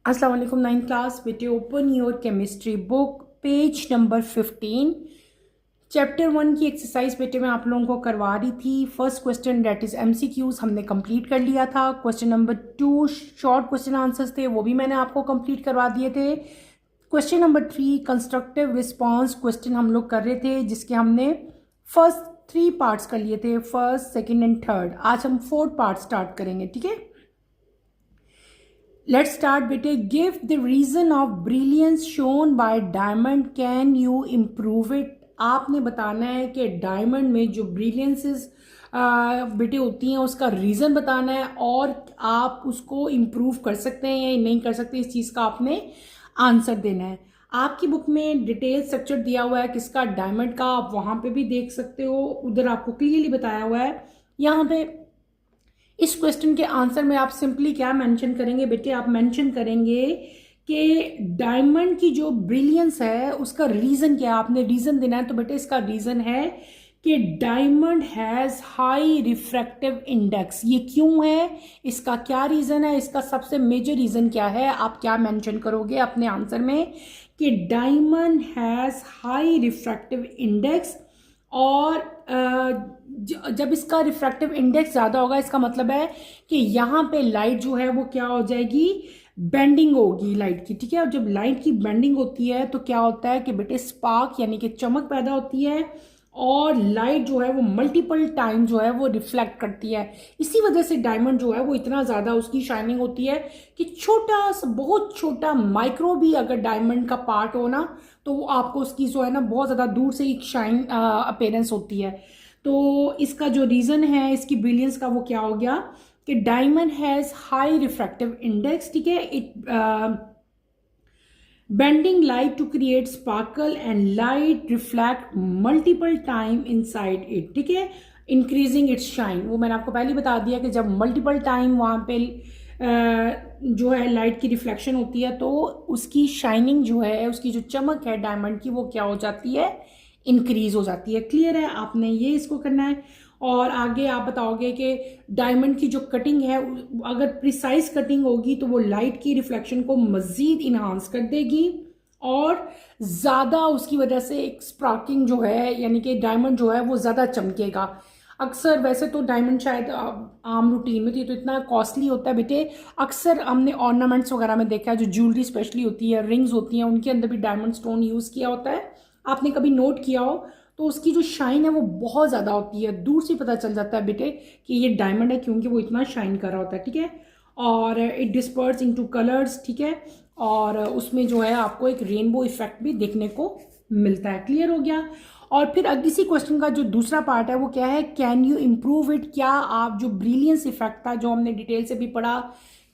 अस्सलाम वालेकुम। 9th class बेटे, open your chemistry book, page number 15, chapter 1 की एक्सरसाइज बेटे मैं आप लोगों को करवा रही थी। First question that is MCQs हमने कंप्लीट कर लिया था। Question number 2 short question answers थे, वो भी मैंने आपको कंप्लीट करवा दिए थे। Question number 3 constructive response question हम लोग कर रहे थे, जिसके हमने फर्स्ट 3 पार्ट्स कर लिए थे, फर्स्ट सेकेंड एंड थर्ड। आज हम 4th पार्ट स्टार्ट करेंगे, ठीक है। लेट्स स्टार्ट बेटे। Give the reason of brilliance shown by diamond, can you improve it. आपने बताना है कि डायमंड में जो ब्रिलियंसेस बेटे होती हैं उसका रीज़न बताना है और आप उसको इम्प्रूव कर सकते हैं या नहीं कर सकते, इस चीज़ का आपने आंसर देना है। आपकी बुक में डिटेल स्ट्रक्चर दिया हुआ है किसका, डायमंड का, आप वहाँ पे भी देख सकते हो, उधर आपको क्लियरली बताया हुआ है। यहाँ पे इस क्वेश्चन के आंसर में आप सिंपली क्या मेंशन करेंगे बेटे, आप मेंशन करेंगे कि डायमंड की जो ब्रिलियंस है उसका रीज़न क्या है, आपने रीज़न देना है। तो बेटे इसका रीज़न है कि diamond has high refractive index. ये क्यों है, इसका क्या रीज़न है, इसका सबसे मेजर रीज़न क्या है, आप क्या मेंशन करोगे अपने आंसर में कि diamond has high refractive index. और जब इसका रिफ्रैक्टिव इंडेक्स ज़्यादा होगा, इसका मतलब है कि यहाँ पे लाइट जो है वो क्या हो जाएगी, बेंडिंग होगी लाइट की, ठीक है। और जब लाइट की बेंडिंग होती है तो क्या होता है कि बेटे स्पार्क यानी कि चमक पैदा होती है और लाइट जो है वो मल्टीपल टाइम जो है वो रिफ्लेक्ट करती है। इसी वजह से डायमंड जो है वो इतना ज़्यादा उसकी शाइनिंग होती है कि छोटा सा, बहुत छोटा माइक्रो भी अगर डायमंड का पार्ट हो ना तो वो आपको उसकी जो है ना बहुत ज़्यादा दूर से एक शाइन अपीयरेंस होती है। तो इसका जो रीज़न है इसकी ब्रिलियंस का वो क्या हो गया कि diamond has high refractive index, ठीक है। It bending light to create sparkle and light reflect multiple time inside it, ठीक है। increasing its shine, वो मैंने आपको पहले बता दिया कि जब multiple time वहाँ पे जो है लाइट की रिफ्लेक्शन होती है तो उसकी शाइनिंग जो है, उसकी जो चमक है डायमंड की, वो क्या हो जाती है, इंक्रीज हो जाती है। क्लियर है, आपने ये इसको करना है। और आगे आप बताओगे कि डायमंड की जो कटिंग है अगर प्रिसाइज कटिंग होगी तो वो लाइट की रिफ्लेक्शन को मज़ीद इन्हांस कर देगी और ज़्यादा उसकी वजह से एक स्पार्किंग जो है यानी कि डायमंड जो है वो ज़्यादा चमकेगा। अक्सर वैसे तो डायमंड शायद आम रूटीन में थी तो इतना कॉस्टली होता है बेटे, अक्सर हमने ऑर्नामेंट्स वगैरह में देखा है, जो ज्वेलरी स्पेशली होती है, रिंग्स होती हैं, उनके अंदर भी डायमंड स्टोन यूज़ किया होता है। आपने कभी नोट किया हो तो उसकी जो शाइन है वो बहुत ज़्यादा होती है, दूर से पता चल जाता है बेटे कि ये डायमंड है क्योंकि वो इतना शाइन कर रहा होता है, ठीक है। और इट डिस्पर्स इनटू कलर्स, ठीक है। और उसमें जो है आपको एक रेनबो इफेक्ट भी देखने को मिलता है। क्लियर हो गया। और फिर इसी क्वेश्चन का जो दूसरा पार्ट है वो क्या है, कैन यू इम्प्रूव इट। क्या आप जो ब्रिलियंस इफेक्ट था जो हमने डिटेल से भी पढ़ा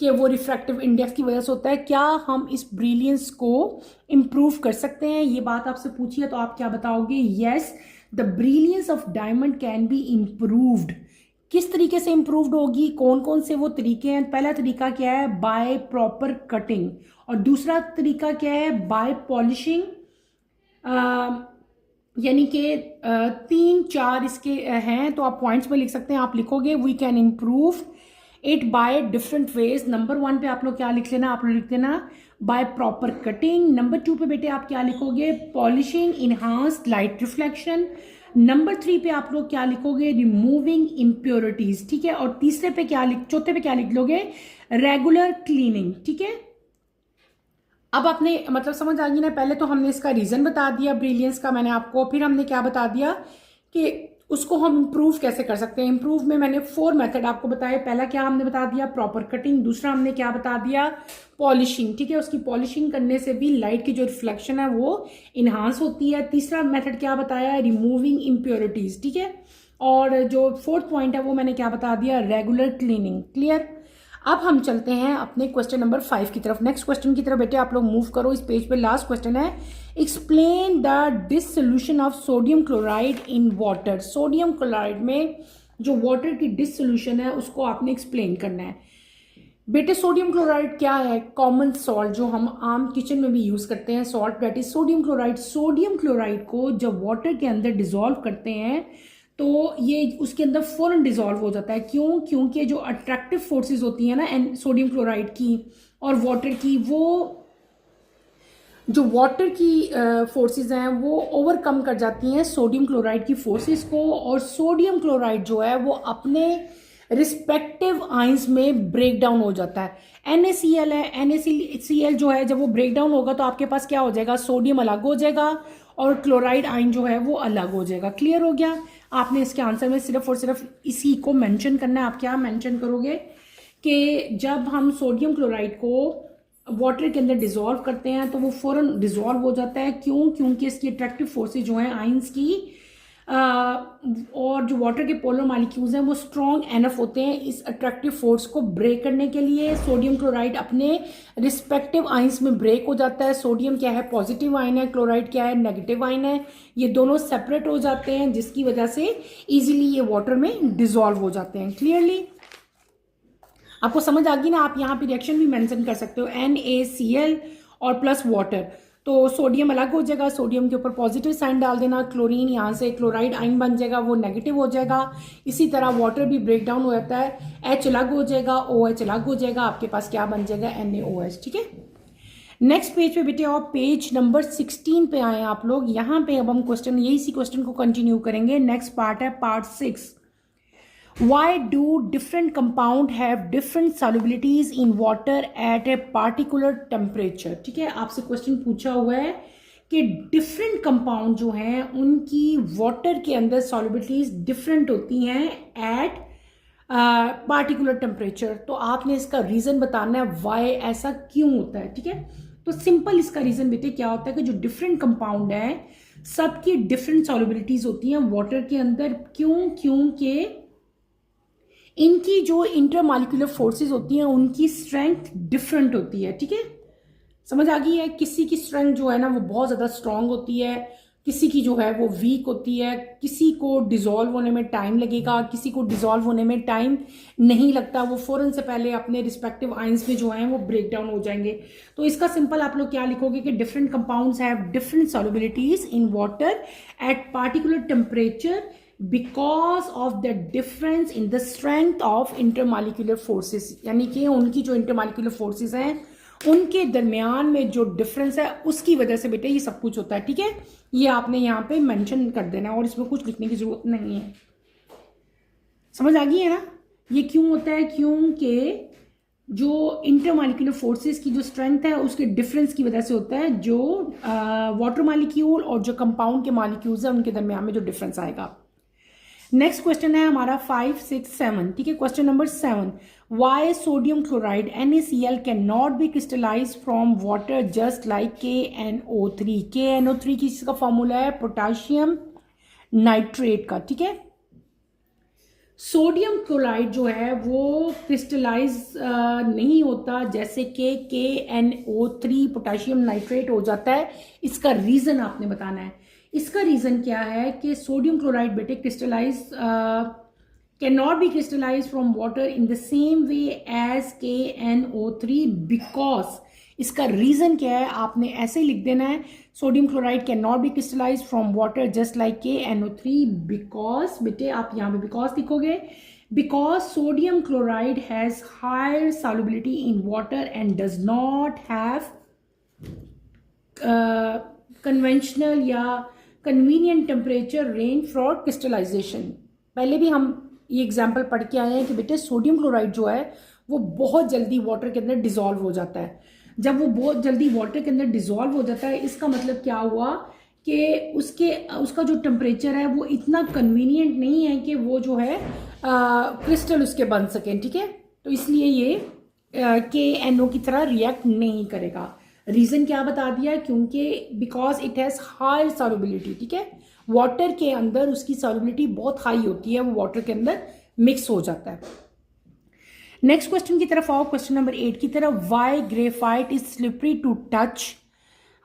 कि वो रिफ्रैक्टिव इंडेक्स की वजह से होता है, क्या हम इस ब्रिलियंस को इम्प्रूव कर सकते हैं, ये बात आपसे पूछी है तो आप क्या बताओगे, yes the brilliance of diamond can be improved. किस तरीके से इम्प्रूव्ड होगी, कौन कौन से वो तरीके हैं। पहला तरीका क्या है, बाय प्रॉपर कटिंग, और दूसरा तरीका क्या है, बाय पॉलिशिंग। यानी कि 3-4 इसके हैं तो आप पॉइंट्स में लिख सकते हैं। आप लिखोगे we can improve it by different ways. Number 1 पे आप लोग क्या लिख लेना, आप लोग लिख देना बाय प्रॉपर कटिंग। नंबर 2 पे बेटे आप क्या लिखोगे, polishing enhanced light reflection. Number 3 पे आप लोग क्या लिखोगे, रिमूविंग इम्प्योरिटीज, ठीक है। और तीसरे पे क्या चौथे पे क्या लिख लोगे, रेगुलर क्लीनिंग, ठीक है। अब आपने मतलब समझ आ गई ना, पहले तो हमने इसका रीजन बता दिया ब्रिलियंस का मैंने आपको, फिर हमने क्या बता दिया कि उसको हम इम्प्रूव कैसे कर सकते हैं। इम्प्रूव में मैंने 4 मेथड आपको बताए। पहला क्या हमने बता दिया, प्रॉपर कटिंग। दूसरा हमने क्या बता दिया, पॉलिशिंग, ठीक है। उसकी पॉलिशिंग करने से भी लाइट की जो रिफ्लेक्शन है वो इन्हांस होती है। तीसरा मेथड क्या बताया, रिमूविंग इम्प्योरिटीज, ठीक है। और जो 4th पॉइंट है वो मैंने क्या बता दिया, रेगुलर क्लीनिंग। क्लियर। अब हम चलते हैं अपने क्वेश्चन नंबर 5 की तरफ, नेक्स्ट क्वेश्चन की तरफ बेटे आप लोग मूव करो। इस पेज पे लास्ट क्वेश्चन है, explain the dissolution of sodium chloride in water. Sodium chloride में जो वाटर की डिसोल्यूशन है उसको आपने एक्सप्लेन करना है। बेटे सोडियम क्लोराइड क्या है, कॉमन सॉल्ट जो हम आम किचन में भी यूज करते हैं, salt that is sodium chloride. Sodium chloride को जब वाटर के अंदर डिसॉल्व करते हैं तो ये उसके अंदर फ़ौरन डिज़ोल्व हो जाता है। क्यों? क्योंकि जो अट्रैक्टिव फोर्सेस होती हैं ना एंड सोडियम क्लोराइड की और वाटर की, वो जो वाटर की फोर्सेस हैं वो ओवरकम कर जाती हैं सोडियम क्लोराइड की फोर्सेस को, और सोडियम क्लोराइड जो है वो अपने रिस्पेक्टिव आइंस में ब्रेक डाउन हो जाता है। NaCl है, NaCl जो है जब वो ब्रेक डाउन होगा तो आपके पास क्या हो जाएगा, सोडियम अलग हो जाएगा और क्लोराइड आइन जो है वो अलग हो जाएगा। क्लियर हो गया? आपने इसके आंसर में सिर्फ और सिर्फ इसी को मेंशन करना है। आप क्या मेंशन करोगे कि जब हम सोडियम क्लोराइड को वाटर के अंदर डिजोल्व करते हैं तो वो फौरन डिजोल्व हो जाता है। क्यों? क्योंकि इसकी अट्रैक्टिव फोर्सेज जो हैं आइंस की और जो वाटर के पोलर मॉलिक्यूल्स हैं वो स्ट्रॉन्ग एनफ होते हैं इस अट्रैक्टिव फोर्स को ब्रेक करने के लिए। सोडियम क्लोराइड अपने रिस्पेक्टिव आइंस में ब्रेक हो जाता है। सोडियम क्या है, पॉजिटिव आइन है, क्लोराइड क्या है, नेगेटिव आइन है। ये दोनों सेपरेट हो जाते हैं जिसकी वजह से इजीली ये वाटर में डिजोल्व हो जाते हैं। क्लियरली आपको समझ आ गई ना? आप यहाँ पे रिएक्शन भी मेंशन कर सकते हो, NaCl और प्लस वाटर। तो सोडियम अलग हो जाएगा, सोडियम के ऊपर पॉजिटिव साइन डाल देना, क्लोरीन यहाँ से क्लोराइड आइन बन जाएगा, वो नेगेटिव हो जाएगा। इसी तरह वाटर भी ब्रेक डाउन हो जाता है, H अलग हो जाएगा, OH अलग हो जाएगा, आपके पास क्या बन जाएगा, NaOH। ठीक है, नेक्स्ट पेज पे बेटे आप पेज नंबर 16 पे आए आप लोग। यहाँ पे अब हम क्वेश्चन इसी क्वेश्चन को कंटिन्यू करेंगे। नेक्स्ट पार्ट है part 6। Why do different compound have different solubilities in water at a particular temperature? ठीक है, आपसे क्वेश्चन पूछा हुआ है कि डिफरेंट कंपाउंड जो हैं उनकी वाटर के अंदर सॉल्युबिलिटीज डिफरेंट होती हैं एट पार्टिकुलर टेम्परेचर। तो आपने इसका रीजन बताना है, वाई ऐसा क्यों होता है। ठीक है, तो सिंपल इसका रीजन बेटे क्या होता है कि जो डिफरेंट कंपाउंड है सबकी डिफरेंट सॉल्युबिलिटीज होती हैं वाटर के अंदर। क्यों? क्योंकि इनकी जो इंटरमॉलिक्यूलर फोर्सेस होती हैं उनकी स्ट्रेंथ डिफरेंट होती है। ठीक है, समझ आ गई है? किसी की स्ट्रेंथ जो है ना वो बहुत ज़्यादा स्ट्रांग होती है, किसी की जो है वो वीक होती है, किसी को डिज़ोल्व होने में टाइम लगेगा, किसी को डिज़ोल्व होने में टाइम नहीं लगता, वो फ़ौरन से पहले अपने रिस्पेक्टिव आइंस में जो हैं वो ब्रेक डाउन हो जाएंगे। तो इसका सिंपल आप लोग क्या लिखोगे कि different compounds have different solubilities in water at particular temperature because of the difference in the strength of intermolecular forces. यानी कि उनकी जो इंटरमॉलिक्यूलर फोर्सेस हैं उनके दरमियान में जो डिफरेंस है उसकी वजह से बेटे ये सब कुछ होता है। ठीक है, ये आपने यहाँ पे मेंशन कर देना है और इसमें कुछ लिखने की जरूरत नहीं है। समझ आ गई है ना? ये क्यों होता है? क्योंकि जो इंटरमॉलिक्यूलर फोर्सेस की जो स्ट्रेंथ है उसके डिफरेंस की वजह से होता है, जो वाटर मॉलिक्यूल और जो कंपाउंड के मॉलिक्यूल्स हैं उनके दरमियान में जो डिफरेंस आएगा। नेक्स्ट क्वेश्चन है हमारा 5, 6, 7। ठीक है, question number 7। Why sodium chloride NaCl can not be crystallise from water just like KNO3। KNO3 किसका फॉर्मूला है? पोटाशियम नाइट्रेट का। ठीक है, सोडियम क्लोराइड जो है वो क्रिस्टलाइज नहीं होता जैसे कि KNO3 पोटाशियम नाइट्रेट हो जाता है। इसका रीजन आपने बताना है। इसका रीजन क्या है कि सोडियम क्लोराइड बेटे crystallize can not be crystallise from water in the same way as KNO3 because. इसका रीजन क्या है? आपने ऐसे ही लिख देना है, sodium chloride can not be crystallise from water just like KNO3 because. बेटे आप यहाँ पे बिकॉज लिखोगे, because sodium chloride has higher solubility in water and does not have conventional या convenient temperature range for crystallization. पहले भी हम ये एग्जाम्पल पढ़ के आए हैं कि बेटे सोडियम क्लोराइड जो है वो बहुत जल्दी वाटर के अंदर डिजोल्व हो जाता है। जब वो बहुत जल्दी वाटर के अंदर डिजोल्व हो जाता है इसका मतलब क्या हुआ कि उसका जो टेम्परेचर है वो इतना कन्वीनियंट नहीं है कि वो जो है क्रिस्टल उसके बन सकें। ठीक है, तो इसलिए ये KNO की तरह रिएक्ट नहीं करेगा। रीजन क्या बता दिया? क्योंकि because it has high solubility. ठीक है, वाटर के अंदर उसकी सॉल्युबिलिटी बहुत हाई होती है, वो वाटर के अंदर मिक्स हो जाता है। नेक्स्ट क्वेश्चन की तरफ आओ, क्वेश्चन नंबर 8 की तरफ। Why graphite is slippery to touch?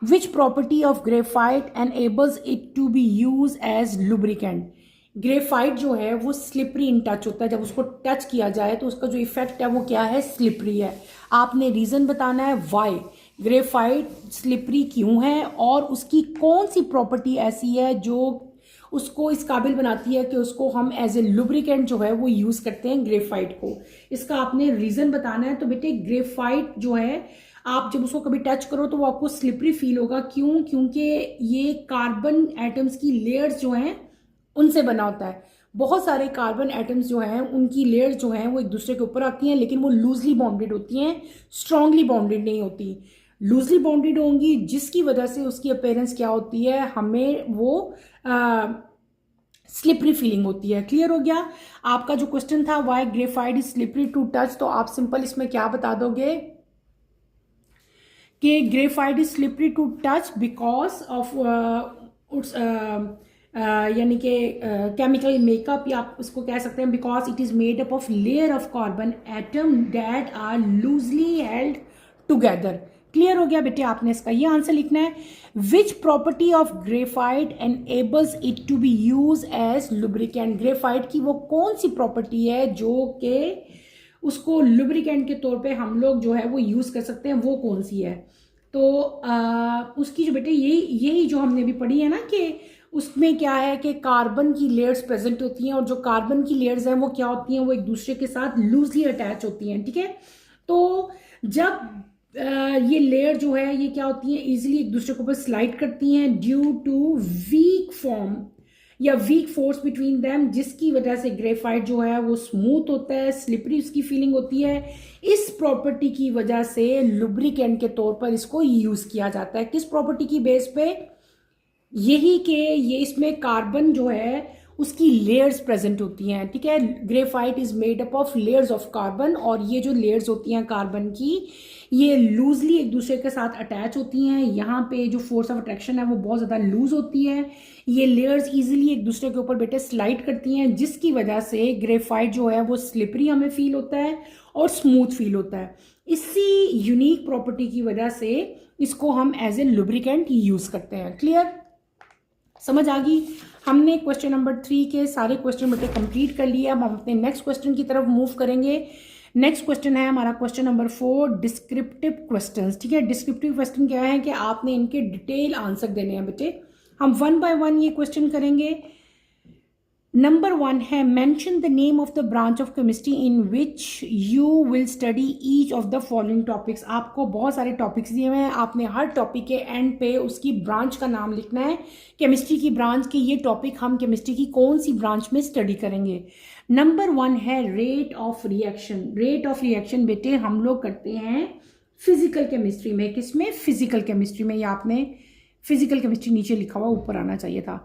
Which property of graphite enables it to be use as lubricant? Graphite जो है वो स्लिपरी इन टच होता है, जब उसको टच किया जाए तो उसका जो इफेक्ट है वो क्या है? स्लिपरी है। आपने रीजन बताना है वाई ग्रेफाइट स्लिपरी क्यों है और उसकी कौन सी प्रॉपर्टी ऐसी है जो उसको इस काबिल बनाती है कि उसको हम एज ए लुब्रिकेंट जो है वो यूज़ करते हैं ग्रेफाइट को। इसका आपने रीज़न बताना है। तो बेटे ग्रेफाइट जो है आप जब उसको कभी टच करो तो वो आपको स्लिपरी फील होगा। क्यों? क्योंकि ये कार्बन एटम्स की लेयर्स जो हैं उनसे बना होता है। बहुत सारे कार्बन एटम्स जो हैं उनकी लेयर्स जो हैं वो एक दूसरे के ऊपर आती हैं, लेकिन वो लूजली बॉन्डेड होती हैं, स्ट्रांगली बॉन्डेड नहीं होती। लूजली बॉन्डेड होंगी जिसकी वजह से उसकी अपीयरेंस क्या होती है, हमें वो स्लिपरी फीलिंग होती है। क्लियर हो गया? आपका जो क्वेश्चन था why graphite is slippery to touch, तो आप सिंपल इसमें क्या बता दोगे कि graphite is slippery to touch because of यानी कि केमिकल मेकअप, या आप उसको कह सकते हैं because it is made up of layer of carbon atom that are loosely held together. Clear हो गया बेटे? आपने इसका ये आंसर लिखना है। Which property of graphite enables it to be use as lubricant. Graphite की वो कौन सी प्रॉपर्टी है जो कि उसको लुब्रिकेंट के तौर पे हम लोग जो है वो यूज कर सकते हैं, वो कौन सी है? तो उसकी जो बेटे यही जो हमने भी पढ़ी है ना कि उसमें क्या है कि कार्बन की लेयर्स प्रेजेंट होती हैं, और जो कार्बन की लेयर्स हैं वो क्या होती हैं, वो एक दूसरे के साथ लूजली अटैच होती हैं। ठीक है? तो जब ये लेयर जो है ये क्या होती है, इजीली एक दूसरे के ऊपर स्लाइड करती हैं ड्यू टू वीक फॉर्म या वीक फोर्स बिटवीन देम, जिसकी वजह से ग्रेफाइट जो है वो स्मूथ होता है, स्लिपरी उसकी फीलिंग होती है। इस प्रॉपर्टी की वजह से लुब्रिकेंट के तौर पर इसको यूज किया जाता है। किस प्रॉपर्टी की बेस पे? यही कि ये इसमें कार्बन जो है उसकी लेयर्स प्रेजेंट होती हैं। ठीक है? Graphite is made up of layers of carbon, और ये जो लेयर्स होती हैं कार्बन की ये लूजली एक दूसरे के साथ अटैच होती हैं। यहाँ पे जो फोर्स ऑफ अट्रैक्शन है वो बहुत ज़्यादा लूज होती है। ये लेयर्स इजीली एक दूसरे के ऊपर बेटे स्लाइड करती हैं, जिसकी वजह से ग्रेफाइट जो है वो स्लिपरी हमें फील होता है और स्मूथ फील होता है। इसी यूनिक प्रॉपर्टी की वजह से इसको हम एज ए लुब्रिकेंट यूज करते हैं। क्लियर? समझ आ गई? हमने क्वेश्चन नंबर 3 के सारे क्वेश्चन बेटे कंप्लीट कर लिए। अब हम अपने नेक्स्ट क्वेश्चन की तरफ मूव करेंगे। नेक्स्ट क्वेश्चन है हमारा क्वेश्चन नंबर 4, डिस्क्रिप्टिव क्वेश्चंस। ठीक है? डिस्क्रिप्टिव क्वेश्चन क्या है कि आपने इनके डिटेल आंसर देने हैं बेटे। हम 1 बाय 1 ये क्वेश्चन करेंगे। नंबर 1 है mention the name of the branch of chemistry in which you will study each of the following topics. आपको बहुत सारे टॉपिक्स दिए हुए हैं, आपने हर टॉपिक के एंड पे उसकी ब्रांच का नाम लिखना है, केमिस्ट्री की ब्रांच के ये टॉपिक हम केमिस्ट्री की कौन सी ब्रांच में स्टडी करेंगे। नंबर 1 है rate of reaction. Rate of reaction बेटे हम लोग करते हैं फिजिकल केमिस्ट्री में। किसमें? फिजिकल केमिस्ट्री में। या आपने फिजिकल केमिस्ट्री नीचे लिखा हुआ ऊपर आना चाहिए था।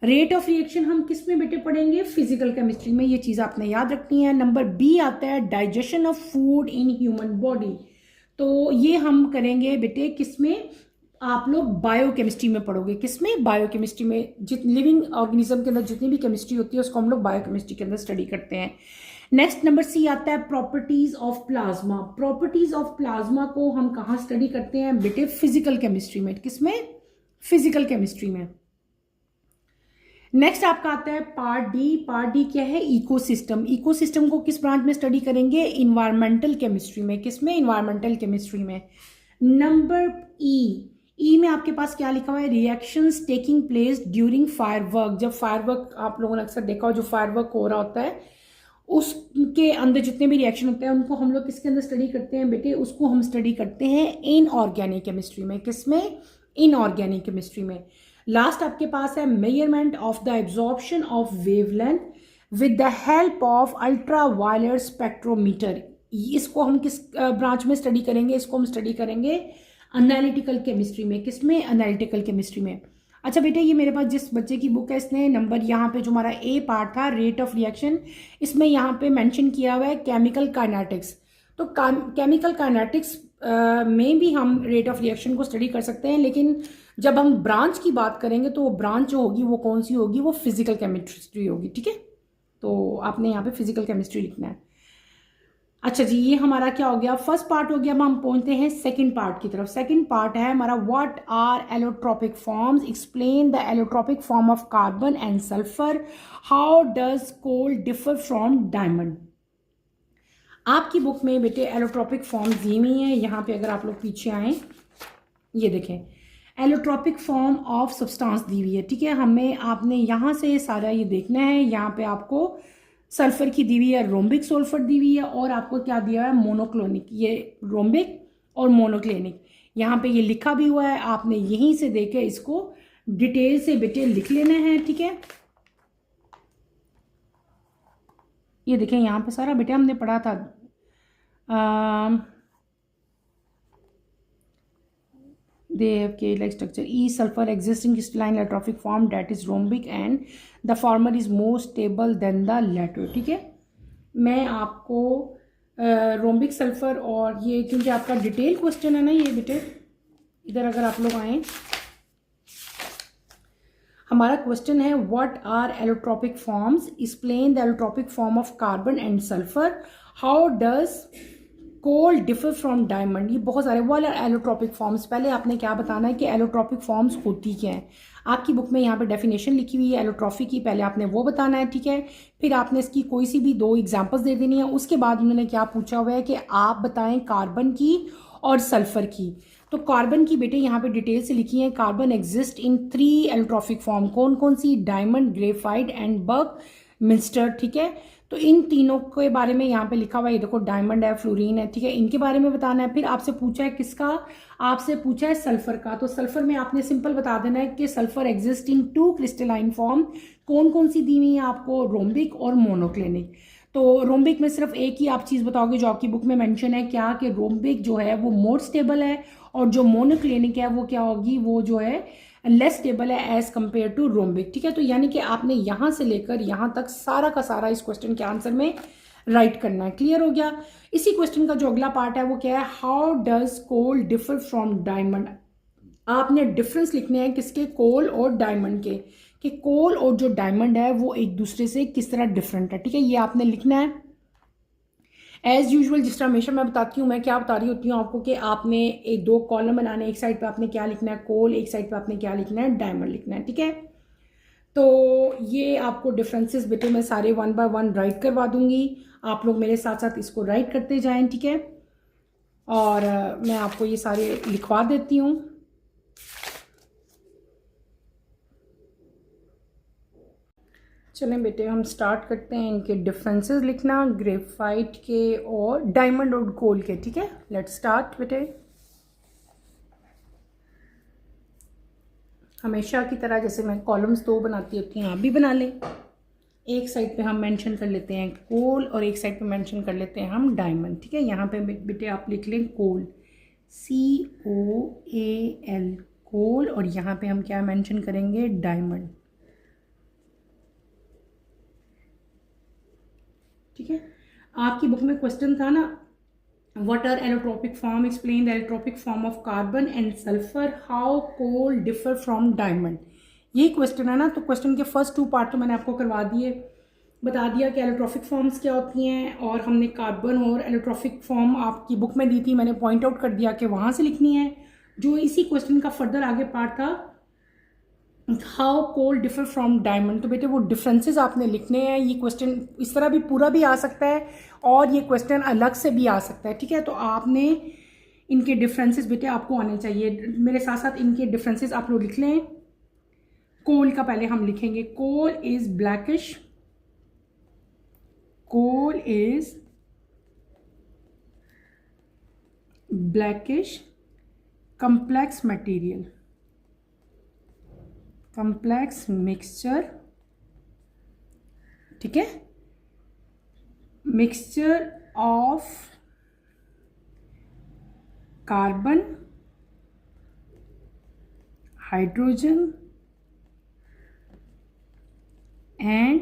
रेट ऑफ रिएक्शन हम किस में बेटे पढ़ेंगे? फिजिकल केमिस्ट्री में। ये चीज़ आपने याद रखनी है। नंबर बी आता है digestion of food in human body. तो ये हम करेंगे बेटे किसमें? आप लोग बायोकेमिस्ट्री में पढ़ोगे। किसमें? बायोकेमिस्ट्री में। लिविंग ऑर्गेनिज्म के अंदर जितनी भी केमिस्ट्री होती है उसको हम लोग बायोकेमिस्ट्री के अंदर स्टडी करते हैं। नेक्स्ट नंबर सी आता है properties of plasma. Properties of plasma को हम कहाँ स्टडी करते हैं बेटे? फिजिकल केमिस्ट्री में। किसमें? फिजिकल केमिस्ट्री में। नेक्स्ट आपका आता है पार्ट डी। पार्ट डी क्या है? इकोसिस्टम। इकोसिस्टम को किस ब्रांच में स्टडी करेंगे? इन्वायरमेंटल केमिस्ट्री में। किसमें? इन्वायरमेंटल केमिस्ट्री में। नंबर ई में आपके पास क्या लिखा हुआ है? Reactions taking place during firework. जब फायरवर्क आप लोगों ने अक्सर देखा हो, जो फायरवर्क हो रहा होता है उसके अंदर जितने भी रिएक्शन होते हैं उनको हम लोग किसके अंदर स्टडी करते हैं बेटे? उसको हम स्टडी करते हैं इनऑर्गेनिक केमिस्ट्री में। किसमें? इनऑर्गेनिक केमिस्ट्री में। लास्ट आपके पास है measurement of the absorption of wavelength with the help of ultraviolet spectrometer. इसको हम किस ब्रांच में स्टडी करेंगे? इसको हम स्टडी करेंगे एनालिटिकल केमिस्ट्री में। किसमें? एनालिटिकल केमिस्ट्री में। अच्छा बेटे ये मेरे पास जिस बच्चे की बुक है इसने नंबर यहाँ पे जो हमारा ए पार्ट था रेट ऑफ रिएक्शन, इसमें यहाँ पे मेंशन किया हुआ है केमिकल काइनेटिक्स। तो केमिकल काइनेटिक्स में भी हम रेट ऑफ रिएक्शन को स्टडी कर सकते हैं, लेकिन जब हम ब्रांच की बात करेंगे तो वो ब्रांच जो होगी वो कौन सी होगी? वो फिजिकल केमिस्ट्री होगी। ठीक है? तो आपने यहाँ पे फिजिकल केमिस्ट्री लिखना है। अच्छा जी, ये हमारा क्या हो गया? फर्स्ट पार्ट हो गया। अब हम पहुंचते हैं सेकंड पार्ट की तरफ। सेकंड पार्ट है हमारा what are allotropic forms, explain the allotropic form of carbon and sulphur, how does coal differ from diamond. आपकी बुक में बेटे एलोट्रोपिक फॉर्म्स दी हुई है। यहाँ पे अगर आप लोग पीछे आए, ये देखें एलोट्रॉपिक फॉर्म ऑफ सब्सटेंस दी हुई है, ठीक है। हमें आपने यहाँ से सारा ये देखना है। यहाँ पे आपको सल्फर की दी हुई है, रोम्बिक सल्फर दी हुई है, और आपको क्या दिया है, मोनोक्लोनिक। ये रोम्बिक और मोनोक्लोनिक यहाँ पे ये लिखा भी हुआ है। आपने यहीं से देके इसको डिटेल से बेटे लिख लेना है, ठीक है। ये देखें यहाँ पे सारा बेटे हमने पढ़ा था। They have K-like structure. E sulfur exists in crystalline electrophic form, that is rhombic, and the former is more stable than the latter, ठीक है। मैं आपको रोम्बिक सल्फर और ये, क्योंकि आपका डिटेल क्वेश्चन है ना ये बेटे, इधर अगर आप लोग आए, हमारा क्वेश्चन है what are allotropic forms, explain the allotropic form of carbon and sulphur, how does coal differ from diamond. ये बहुत सारे वो एलोट्रोपिक फॉर्म्स। पहले आपने क्या बताना है कि एलोट्रोपिक फॉर्म्स होती क्या हैं। आपकी बुक में यहाँ पे डेफिनेशन लिखी हुई है एलोट्रॉफी की, पहले आपने वो बताना है, ठीक है। फिर आपने इसकी कोई सी भी 2 एग्जांपल्स दे देनी है। उसके बाद उन्होंने क्या पूछा हुआ है कि आप बताएं कार्बन की और सल्फर की। तो कार्बन की बेटे यहाँ पे डिटेल से लिखी है, carbon exist in 3 allotropic form. कौन कौन सी, डायमंड, ग्रेफाइट एंड बर्ग मिंस्टर, ठीक है। तो इन तीनों के बारे में यहाँ पे लिखा हुआ है। ये देखो डायमंड है, फ्लोरीन है, ठीक है, इनके बारे में बताना है। फिर आपसे पूछा है किसका, आपसे पूछा है सल्फर का। तो सल्फर में आपने सिंपल बता देना है कि sulphur exist in 2 crystalline form. कौन कौन सी दी हुई है आपको, रोम्बिक और मोनोक्लिनिक। तो रोम्बिक में सिर्फ एक ही आप चीज़ बताओगे जो आपकी बुक में मेंशन है, क्या कि रोम्बिक जो है वो मोर स्टेबल है, और जो मोनोक्लिनिक है वो क्या होगी, वो जो है लेस स्टेबल है एज कंपेयर टू रोम्बिक, ठीक है। तो यानी कि आपने यहाँ से लेकर यहाँ तक सारा का सारा इस क्वेश्चन के आंसर में राइट करना है। क्लियर हो गया। इसी क्वेश्चन का जो अगला पार्ट है वो क्या है, how does coal differ from diamond. आपने डिफरेंस लिखने हैं किसके, कोल और डायमंड के, कि कोल और जो डायमंड है वो एक दूसरे से किस तरह डिफरेंट है, ठीक है। ये आपने लिखना है एज यूजुअल। जिस तरह हमेशा मैं बताती हूँ, मैं क्या बता रही होती हूँ आपको कि आपने एक 2 कॉलम बनाने, एक साइड पे आपने क्या लिखना है, कोल, एक साइड पे आपने क्या लिखना है, डायमंड लिखना है, ठीक है। तो ये आपको डिफरेंसेस बेटे मैं सारे 1 बाय 1 राइट करवा दूंगी। आप लोग मेरे साथ साथ इसको राइट करते जाएं, ठीक है। और मैं आपको ये सारे लिखवा देती हूँ। चलें बेटे हम स्टार्ट करते हैं इनके डिफरेंसेस लिखना, ग्रेफाइट के और डायमंड और कोल के, ठीक है। लेट्स स्टार्ट बेटे। हमेशा की तरह जैसे मैं कॉलम्स 2 बनाती होती हूँ, आप भी बना लें। एक साइड पे हम मेंशन कर लेते हैं कोल और एक साइड पे मेंशन कर लेते हैं हम डायमंड, ठीक है। यहाँ पे बेटे आप लिख लें कोल, COAL, कोल, और यहाँ पे हम क्या मेंशन करेंगे, डायमंड, ठीक है। आपकी बुक में क्वेश्चन था ना, what are allotropic form, explain the allotropic form of carbon and sulphur, how coal differ from diamond, ये क्वेश्चन है ना। तो क्वेश्चन के फर्स्ट 2 पार्ट तो मैंने आपको करवा दिए, बता दिया कि एलोट्रोपिक फॉर्म्स क्या होती हैं, और हमने कार्बन और एलोट्रोपिक फॉर्म आपकी बुक में दी थी, मैंने पॉइंट आउट कर दिया कि वहाँ से लिखनी है। जो इसी क्वेश्चन का फर्दर आगे पार्ट था, how coal differ from diamond, तो बेटे वो डिफरेंसेस आपने लिखने हैं। ये क्वेश्चन इस तरह भी पूरा भी आ सकता है और ये क्वेश्चन अलग से भी आ सकता है, ठीक है। तो आपने इनके डिफरेंसेस बेटे आपको आने चाहिए। मेरे साथ साथ इनके डिफरेंसेस आप लोग लिख लें। कोल का पहले हम लिखेंगे, coal is blackish, coal is blackish complex material, complex mixture, ठीक है, mixture of carbon, hydrogen and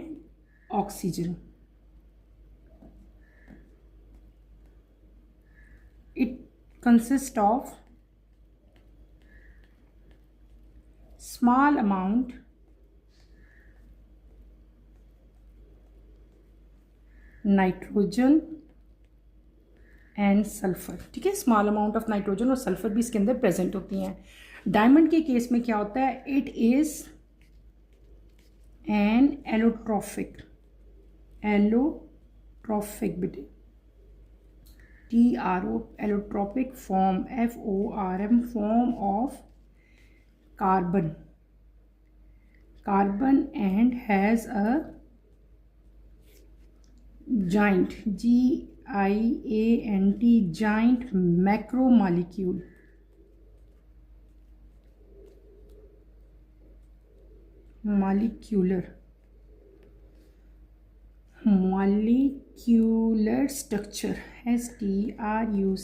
oxygen. It consists of small amount nitrogen and sulphur, ठीक है। स्मॉल अमाउंट ऑफ नाइट्रोजन और सल्फर भी इसके अंदर प्रेजेंट होती हैं। डायमंड के केस में क्या होता है, इट इज एन एलोट्रोफिक, एलोट्रोफिक बेटे TRO, allotropic form, FORM, form of carbon, and has a giant, giant, giant macromolecule, molecular structure, STRUCTURE।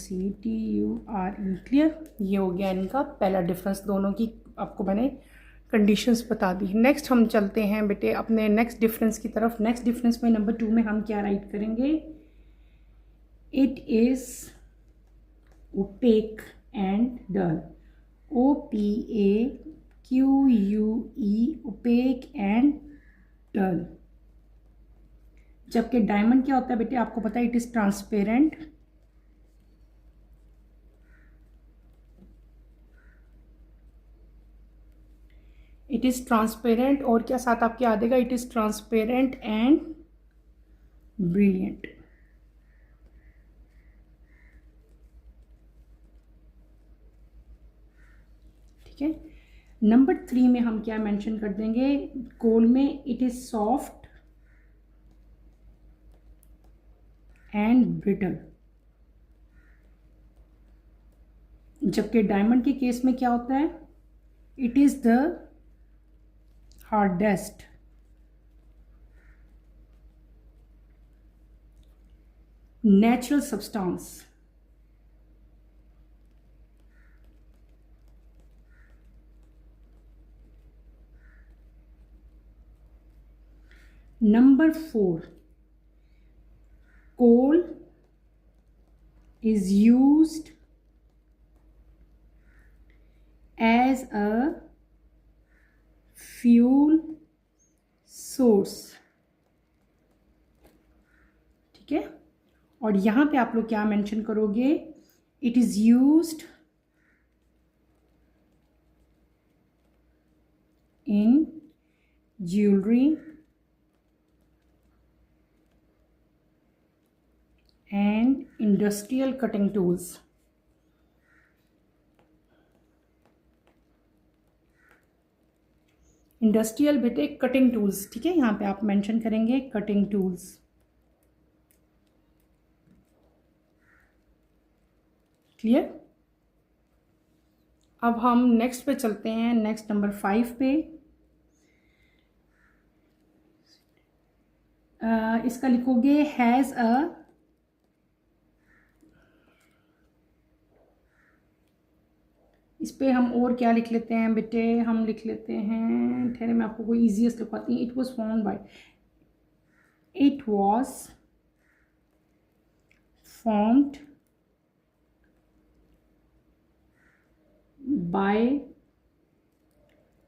Clear? ये हो गया इनका पहला डिफरेंस, दोनों की आपको मैंने कंडीशंस बता दी। नेक्स्ट हम चलते हैं बेटे अपने नेक्स्ट डिफरेंस की तरफ। नेक्स्ट डिफरेंस में नंबर 2 में हम क्या राइट करेंगे? It is opaque and dull, OPAQUE, opaque and dull. जबकि डायमंड क्या होता है बेटे? आपको पता है, it is transparent, it is transparent, और क्या साथ आपके आ देगा? It is transparent and brilliant. ठीक है। नंबर 3 में हम क्या मेंशन कर देंगे? कोल में it is soft and brittle. जबकि डायमंड के केस में क्या होता है? It is the hardest, natural substance. Number 4, coal is used as a fuel source। ठीक है। और यहां पे आप लोग क्या मेंशन करोगे? It is used in jewellery and industrial cutting tools। Industrial बेटे कटिंग टूल्स। ठीक है, यहाँ पे आप मेंशन करेंगे कटिंग टूल्स। क्लियर? अब हम नेक्स्ट पे चलते हैं, नेक्स्ट नंबर 5 पे। इसका लिखोगे हैज़ अ, इस पे हम और क्या लिख लेते हैं बेटे? हम लिख लेते हैं, ठहरे मैं आपको कोई ईजीएस्ट लिखवाती हूँ। It was formed by, it was formed by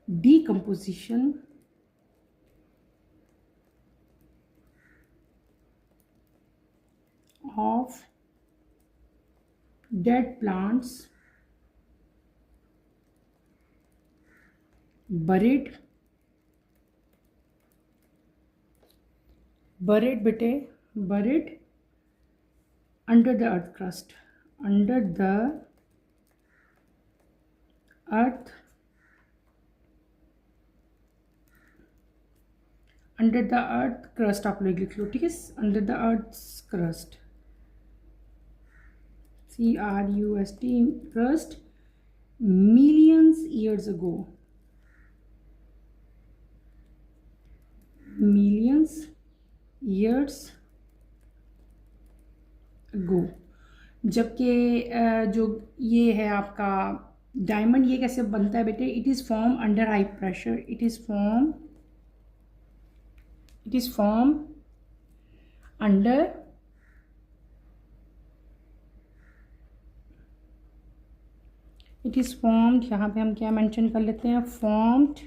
decomposition of dead plants, buried बेटे, buried under the earth crust, under the earth, under the earth crust आप लोग लिख लो। ठीक है, under the earth crust, CRUST, crust, millions years ago, millions years ago। जबकि जो ये है आपका डायमंड, ये कैसे बनता है बेटे? It is form under high pressure, it is form under it is formed, यहाँ पे हम क्या मेंशन कर लेते हैं? Formed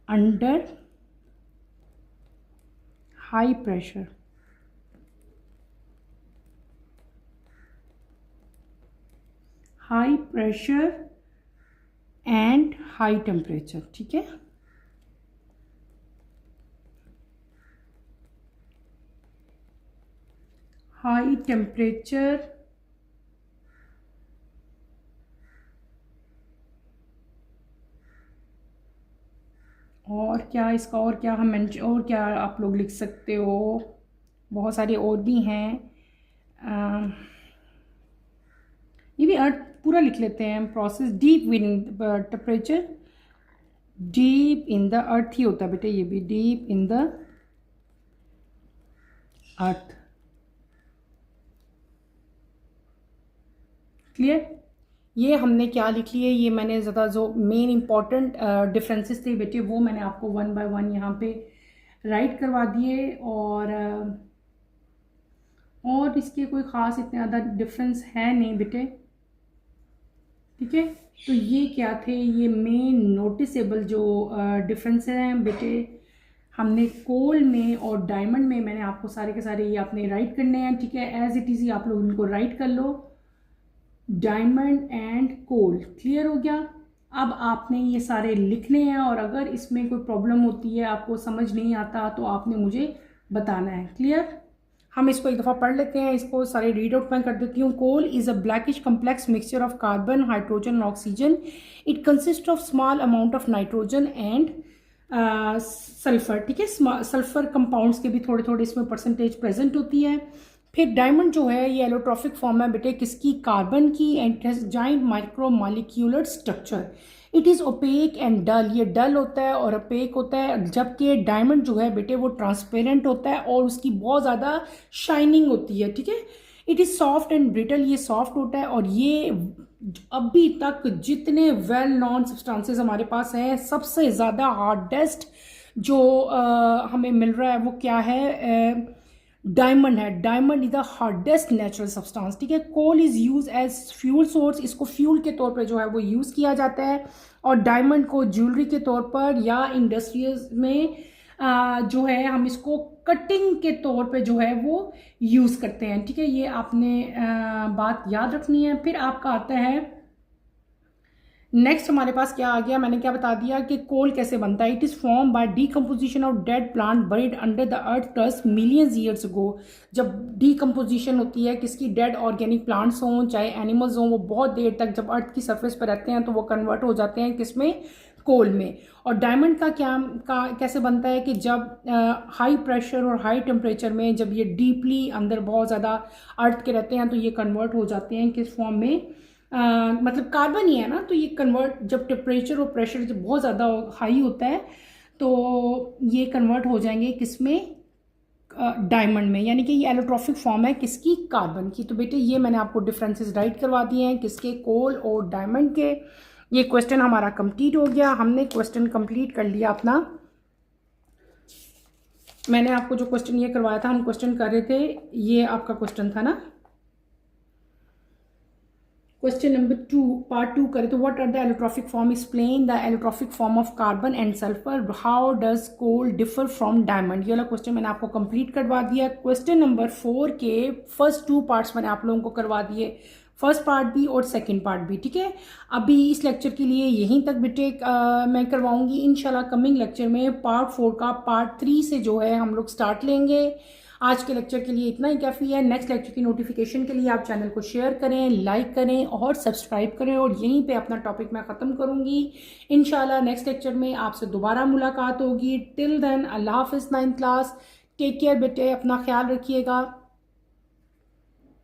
under high pressure, high pressure and high temperature. ठीक है, हाई टेम्परेचर और क्या इसका, और क्या हम और क्या आप लोग लिख सकते हो, बहुत सारे और भी हैं। ये भी अर्थ पूरा लिख लेते हैं। Process deep with temperature, deep in the earth ही होता है बेटे, ये भी deep in the earth. Clear? ये हमने क्या लिख लिए, ये मैंने ज़्यादा जो मेन इंपॉर्टेंट डिफरेंसेस थे बेटे वो मैंने आपको वन बाय वन यहाँ पे राइट करवा दिए। और इसके कोई ख़ास इतने ज़्यादा डिफरेंस है नहीं बेटे। ठीक है, तो ये क्या थे, ये मेन नोटिसेबल जो डिफरेंस हैं बेटे हमने कोल में और डायमंड में, मैंने आपको सारे के सारे ये आपने राइट करने हैं। ठीक है, एज इट इज़ ही आप लोग इनको राइट कर लो, डायमंड एंड कोल। क्लियर हो गया? अब आपने ये सारे लिखने हैं और अगर इसमें कोई प्रॉब्लम होती है, आपको समझ नहीं आता, तो आपने मुझे बताना है। क्लियर? हम इसको एक दफ़ा पढ़ लेते हैं, इसको सारे रीड आउट मैं कर देती हूँ। Coal is a blackish complex mixture of carbon, hydrogen and oxygen. It consist of small amount of nitrogen and sulphur. ठीक है, सल्फर कंपाउंड्स के भी थोड़े थोड़े इसमें परसेंटेज प्रेजेंट होती है। फिर डायमंड जो है ये एलोट्रॉफिक फॉर्म है बेटे किसकी, कार्बन की, and it has giant micromolecular structure. It is opaque and dull, ये डल होता है और ओपेक होता है, जबकि डायमंड जो है बेटे वो ट्रांसपेरेंट होता है और उसकी बहुत ज़्यादा शाइनिंग होती है। ठीक है, it is soft and brittle, ये सॉफ्ट होता है। और ये अभी तक जितने वेल नॉन सब्सटेंसेस हमारे पास हैं, सबसे ज़्यादा हार्डेस्ट जो हमें मिल रहा है वो क्या है, डायमंड है। Diamond is the hardest natural substance. ठीक है, coal is use as fuel source, इसको फ्यूल के तौर पे जो है वो यूज़ किया जाता है। और डायमंड को ज्वेलरी के तौर पर या इंडस्ट्रीज में जो है हम इसको कटिंग के तौर पे जो है वो यूज़ करते हैं। ठीक है, ये आपने बात याद रखनी है। फिर आपका आता है नेक्स्ट, हमारे पास क्या आ गया, मैंने क्या बता दिया कि कोल कैसे बनता है। It is form by decomposition of dead plant buried under the earth crust millions years ago. जब डीकम्पोजिशन होती है किसकी, डेड ऑर्गेनिक प्लांट्स हों चाहे एनिमल्स हों, वो बहुत देर तक जब अर्थ की सरफेस पर रहते हैं तो वो कन्वर्ट हो जाते हैं किसमें, कोल में। और डायमंड का कैसे बनता है कि जब हाई प्रेशर और हाई टेम्परेचर में जब ये डीपली अंदर बहुत ज़्यादा अर्थ के रहते हैं तो ये कन्वर्ट हो जाते हैं किस फॉर्म में, मतलब कार्बन ही है ना, तो ये कन्वर्ट जब टेम्परेचर और प्रेशर जब बहुत ज़्यादा हाई होता है तो ये कन्वर्ट हो जाएंगे किसमें, डायमंड में। यानी कि ये एलोट्रॉफिक फॉर्म है किसकी, कार्बन की। तो बेटे ये मैंने आपको डिफरेंसेस राइट करवा दिए हैं किसके, कोल और डायमंड के। ये क्वेश्चन हमारा कंप्लीट हो गया, हमने क्वेश्चन कंप्लीट कर लिया अपना। मैंने आपको जो क्वेश्चन ये करवाया था, हम क्वेश्चन कर रहे थे, ये आपका क्वेश्चन था ना। क्वेश्चन नंबर 2 पार्ट 2 करें तो what are the allotropic form, explain the allotropic form of carbon and sulphur, how does coal differ from diamond. ये वाला क्वेश्चन मैंने आपको कंप्लीट करवा दिया। क्वेश्चन नंबर 4 के फर्स्ट 2 पार्ट्स मैंने आप लोगों को करवा दिए, फर्स्ट पार्ट भी और सेकंड पार्ट भी। ठीक है, अभी इस लेक्चर के लिए यहीं तक बेटे मैं करवाऊंगी। इंशाल्लाह कमिंग लेक्चर में पार्ट 4 का पार्ट 3 से जो है हम लोग स्टार्ट लेंगे। आज के लेक्चर के लिए इतना ही काफ़ी है। नेक्स्ट लेक्चर की नोटिफिकेशन के लिए आप चैनल को शेयर करें, लाइक करें और सब्सक्राइब करें। और यहीं पे अपना टॉपिक मैं ख़त्म करूँगी। इंशाल्लाह नेक्स्ट लेक्चर में आपसे दोबारा मुलाकात होगी। टिल देन अल्लाह हाफिज़ 9th क्लास। टेक केयर बेटे, अपना ख्याल रखिएगा।